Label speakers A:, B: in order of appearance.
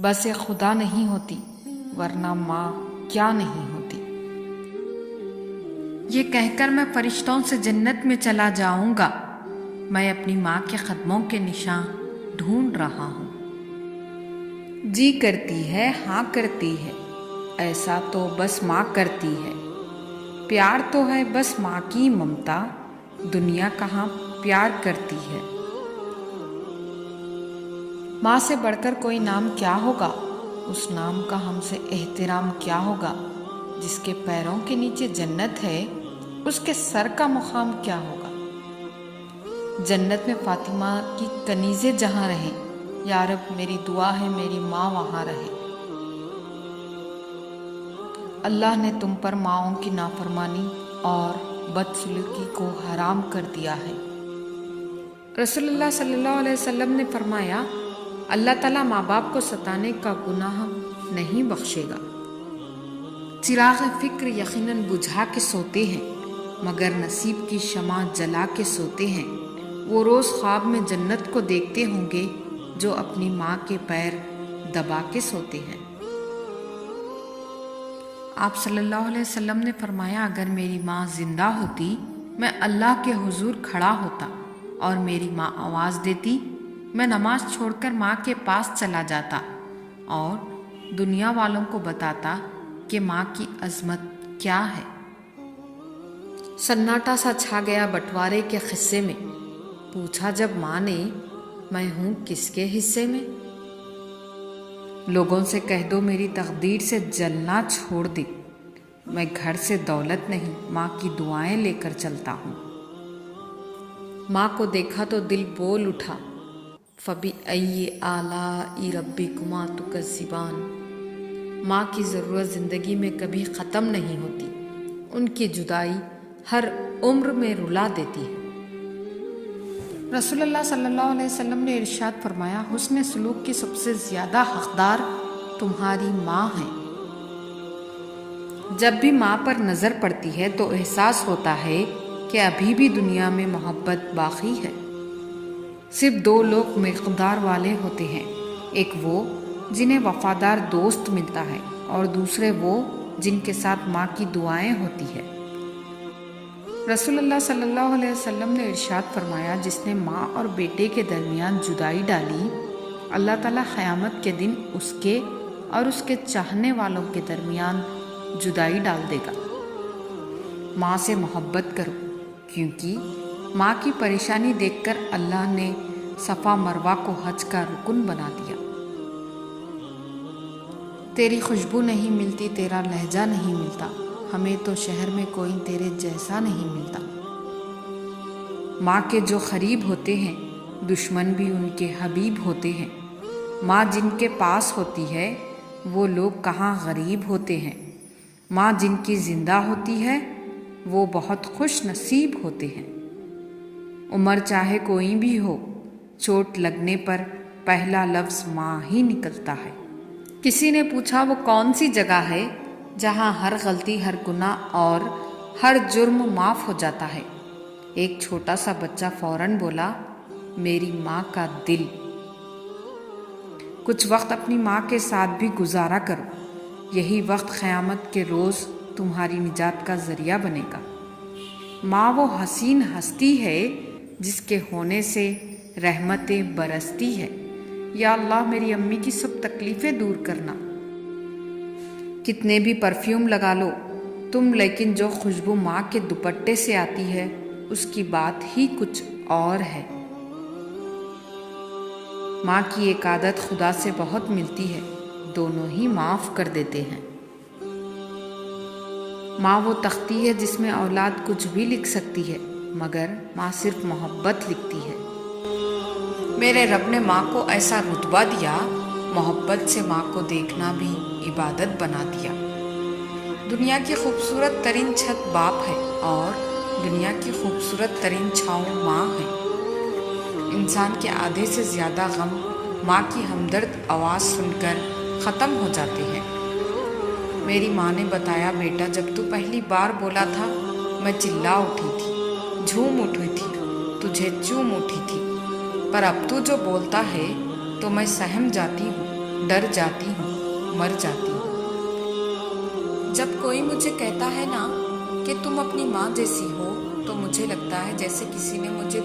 A: بس ایک خدا نہیں ہوتی ورنہ ماں کیا نہیں ہوتی۔ یہ کہہ کر میں فرشتوں سے جنت میں چلا جاؤں گا، میں اپنی ماں کے قدموں کے نشان ڈھونڈ رہا ہوں۔ جی کرتی ہے ہاں کرتی ہے، ایسا تو بس ماں کرتی ہے، پیار تو ہے بس ماں کی ممتا، دنیا کہاں پیار کرتی ہے۔ ماں سے بڑھ کر کوئی نام کیا ہوگا، اس نام کا ہم سے احترام کیا ہوگا، جس کے پیروں کے نیچے جنت ہے اس کے سر کا مقام کیا ہوگا۔ جنت میں فاطمہ کی کنیزیں جہاں رہیں، یا رب میری دعا ہے میری ماں وہاں رہے۔ اللہ نے تم پر ماؤں کی نافرمانی اور بدسلوکی کو حرام کر دیا ہے۔ رسول اللہ صلی اللہ علیہ وسلم نے فرمایا، اللہ تعالیٰ ماں باپ کو ستانے کا گناہ نہیں بخشے گا۔ چراغ فکر یقیناً بجھا کے سوتے ہیں، مگر نصیب کی شمع جلا کے سوتے ہیں۔ وہ روز خواب میں جنت کو دیکھتے ہوں گے جو اپنی ماں کے پیر دبا کے سوتے ہیں۔ آپ صلی اللہ علیہ وسلم نے فرمایا، اگر میری ماں زندہ ہوتی میں اللہ کے حضور کھڑا ہوتا اور میری ماں آواز دیتی، میں نماز چھوڑ کر ماں کے پاس چلا جاتا اور دنیا والوں کو بتاتا کہ ماں کی عظمت کیا ہے۔ سناٹا سا چھا گیا بٹوارے کے قصے میں، پوچھا جب ماں نے، میں ہوں کس کے حصے میں؟ لوگوں سے کہہ دو میری تقدیر سے جلنا چھوڑ دے، میں گھر سے دولت نہیں ماں کی دعائیں لے کر چلتا ہوں۔ ماں کو دیکھا تو دل بول اٹھا، فَبِأَيِّ آلَاءِ رَبِّكُمَا تُكَذِّبَانِ۔ ماں کی ضرورت زندگی میں کبھی ختم نہیں ہوتی، ان کی جدائی ہر عمر میں رلا دیتی ہے۔ رسول اللہ صلی اللہ علیہ وسلم نے ارشاد فرمایا، حسن سلوک کی سب سے زیادہ حقدار تمہاری ماں ہے۔ جب بھی ماں پر نظر پڑتی ہے تو احساس ہوتا ہے کہ ابھی بھی دنیا میں محبت باقی ہے۔ صرف دو لوگ مقدار والے ہوتے ہیں، ایک وہ جنہیں وفادار دوست ملتا ہے اور دوسرے وہ جن کے ساتھ ماں کی دعائیں ہوتی ہے۔ رسول اللہ صلی اللہ علیہ وسلم نے ارشاد فرمایا، جس نے ماں اور بیٹے کے درمیان جدائی ڈالی، اللہ تعالیٰ قیامت کے دن اس کے اور اس کے چاہنے والوں کے درمیان جدائی ڈال دے گا۔ ماں سے محبت کرو، کیونکہ ماں کی پریشانی دیکھ کر اللہ نے صفا مروہ کو حج کا رکن بنا دیا۔ تیری خوشبو نہیں ملتی، تیرا لہجہ نہیں ملتا، ہمیں تو شہر میں کوئی تیرے جیسا نہیں ملتا۔ ماں کے جو قریب ہوتے ہیں دشمن بھی ان کے حبیب ہوتے ہیں۔ ماں جن کے پاس ہوتی ہے وہ لوگ کہاں غریب ہوتے ہیں۔ ماں جن کی زندہ ہوتی ہے وہ بہت خوش نصیب ہوتے ہیں۔ عمر چاہے کوئی بھی ہو، چوٹ لگنے پر پہلا لفظ ماں ہی نکلتا ہے۔ کسی نے پوچھا، وہ کون سی جگہ ہے جہاں ہر غلطی، ہر گناہ اور ہر جرم معاف ہو جاتا ہے؟ ایک چھوٹا سا بچہ فوراً بولا، میری ماں کا دل۔ کچھ وقت اپنی ماں کے ساتھ بھی گزارا کرو، یہی وقت قیامت کے روز تمہاری نجات کا ذریعہ بنے گا۔ ماں وہ حسین ہستی ہے جس کے ہونے سے رحمتیں برستی ہے۔ یا اللہ میری امی کی سب تکلیفیں دور کرنا۔ کتنے بھی پرفیوم لگا لو تم، لیکن جو خوشبو ماں کے دوپٹے سے آتی ہے اس کی بات ہی کچھ اور ہے۔ ماں کی ایک عادت خدا سے بہت ملتی ہے، دونوں ہی معاف کر دیتے ہیں۔ ماں وہ تختی ہے جس میں اولاد کچھ بھی لکھ سکتی ہے، مگر ماں صرف محبت لکھتی ہے۔ میرے رب نے ماں کو ایسا رتبہ دیا، محبت سے ماں کو دیکھنا بھی عبادت بنا دیا۔ دنیا کی خوبصورت ترین چھت باپ ہے اور دنیا کی خوبصورت ترین چھاؤں ماں ہے۔ انسان کے آدھے سے زیادہ غم ماں کی ہمدرد آواز سن کر ختم ہو جاتے ہیں۔ میری ماں نے بتایا، بیٹا جب تو پہلی بار بولا تھا میں چلا اٹھی تھی، جھوم اٹھی تھی، تجھے چوم اٹھی تھی، پر اب تو جو بولتا ہے تو میں سہم جاتی ہوں۔ ڈر جاتی ہوں، مر جاتی ہوں۔ جب کوئی مجھے کہتا ہے نا کہ تم اپنی ماں جیسی ہو، تو مجھے لگتا ہے جیسے کسی نے مجھے